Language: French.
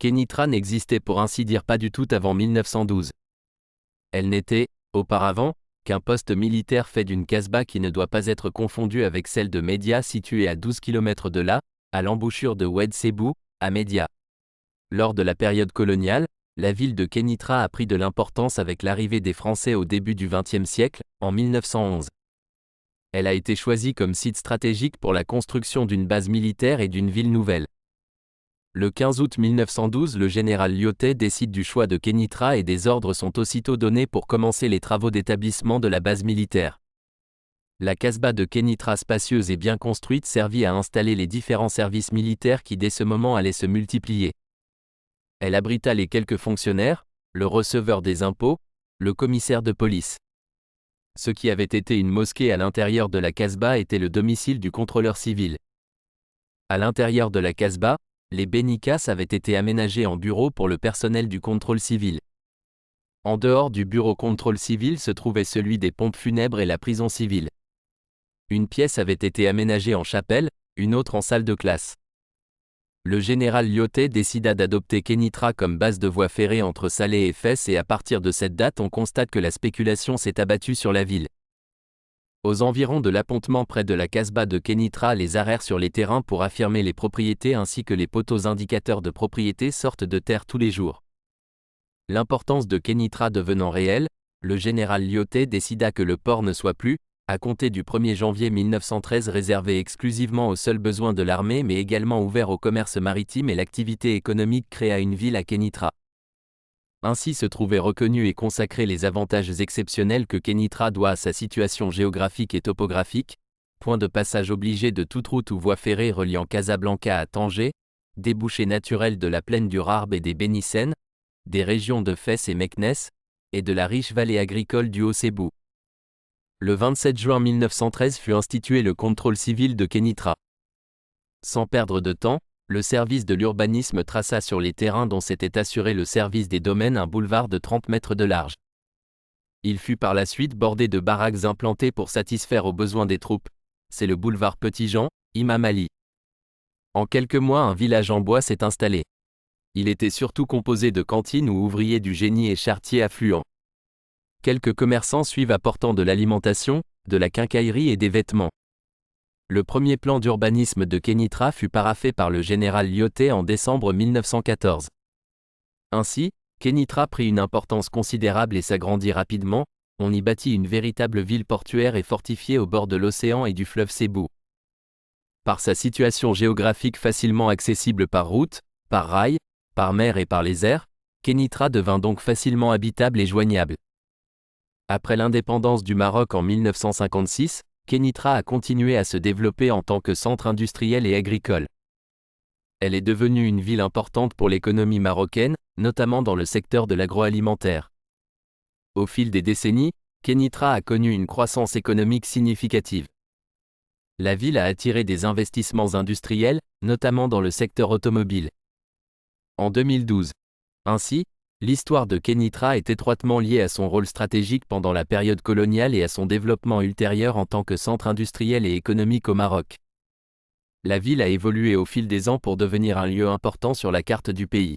Kénitra n'existait pour ainsi dire pas du tout avant 1912. Elle n'était, auparavant, qu'un poste militaire fait d'une casbah qui ne doit pas être confondue avec celle de Média située à 12 km de là, à l'embouchure de Oued Sebou, à Média. Lors de la période coloniale, la ville de Kénitra a pris de l'importance avec l'arrivée des Français au début du XXe siècle, en 1911. Elle a été choisie comme site stratégique pour la construction d'une base militaire et d'une ville nouvelle. Le 15 août 1912, le général Lyautey décide du choix de Kénitra et des ordres sont aussitôt donnés pour commencer les travaux d'établissement de la base militaire. La casbah de Kénitra spacieuse et bien construite servit à installer les différents services militaires qui dès ce moment allaient se multiplier. Elle abrita les quelques fonctionnaires, le receveur des impôts, le commissaire de police. Ce qui avait été une mosquée à l'intérieur de la casbah était le domicile du contrôleur civil. À l'intérieur de la casbah, les bénicas avaient été aménagés en bureaux pour le personnel du contrôle civil. En dehors du bureau contrôle civil se trouvait celui des pompes funèbres et la prison civile. Une pièce avait été aménagée en chapelle, une autre en salle de classe. Le général Lyautey décida d'adopter Kénitra comme base de voie ferrée entre Salé et Fès et à partir de cette date on constate que la spéculation s'est abattue sur la ville. Aux environs de l'appontement près de la casbah de Kénitra, les arrêts sur les terrains pour affirmer les propriétés ainsi que les poteaux indicateurs de propriété sortent de terre tous les jours. L'importance de Kénitra devenant réelle, le général Lyautey décida que le port ne soit plus, à compter du 1er janvier 1913 réservé exclusivement aux seuls besoins de l'armée mais également ouvert au commerce maritime et l'activité économique créa une ville à Kénitra. Ainsi se trouvaient reconnus et consacrés les avantages exceptionnels que Kénitra doit à sa situation géographique et topographique, point de passage obligé de toute route ou voie ferrée reliant Casablanca à Tanger, débouché naturel de la plaine du Rarb et des Bénissennes, des régions de Fès et Meknès, et de la riche vallée agricole du Haut-Sebou. Le 27 juin 1913 fut institué le contrôle civil de Kénitra. Sans perdre de temps, le service de l'urbanisme traça sur les terrains dont s'était assuré le service des domaines un boulevard de 30 mètres de large. Il fut par la suite bordé de baraques implantées pour satisfaire aux besoins des troupes. C'est le boulevard Petit-Jean, Imam Ali. En quelques mois, un village en bois s'est installé. Il était surtout composé de cantines où ouvriers du génie et charretiers affluents. Quelques commerçants suivent apportant de l'alimentation, de la quincaillerie et des vêtements. Le premier plan d'urbanisme de Kénitra fut paraphé par le général Lyautey en décembre 1914. Ainsi, Kénitra prit une importance considérable et s'agrandit rapidement, on y bâtit une véritable ville portuaire et fortifiée au bord de l'océan et du fleuve Sebou. Par sa situation géographique facilement accessible par route, par rail, par mer et par les airs, Kénitra devint donc facilement habitable et joignable. Après l'indépendance du Maroc en 1956, Kénitra a continué à se développer en tant que centre industriel et agricole. Elle est devenue une ville importante pour l'économie marocaine, notamment dans le secteur de l'agroalimentaire. Au fil des décennies, Kénitra a connu une croissance économique significative. La ville a attiré des investissements industriels, notamment dans le secteur automobile. En 2012. Ainsi, l'histoire de Kénitra est étroitement liée à son rôle stratégique pendant la période coloniale et à son développement ultérieur en tant que centre industriel et économique au Maroc. La ville a évolué au fil des ans pour devenir un lieu important sur la carte du pays.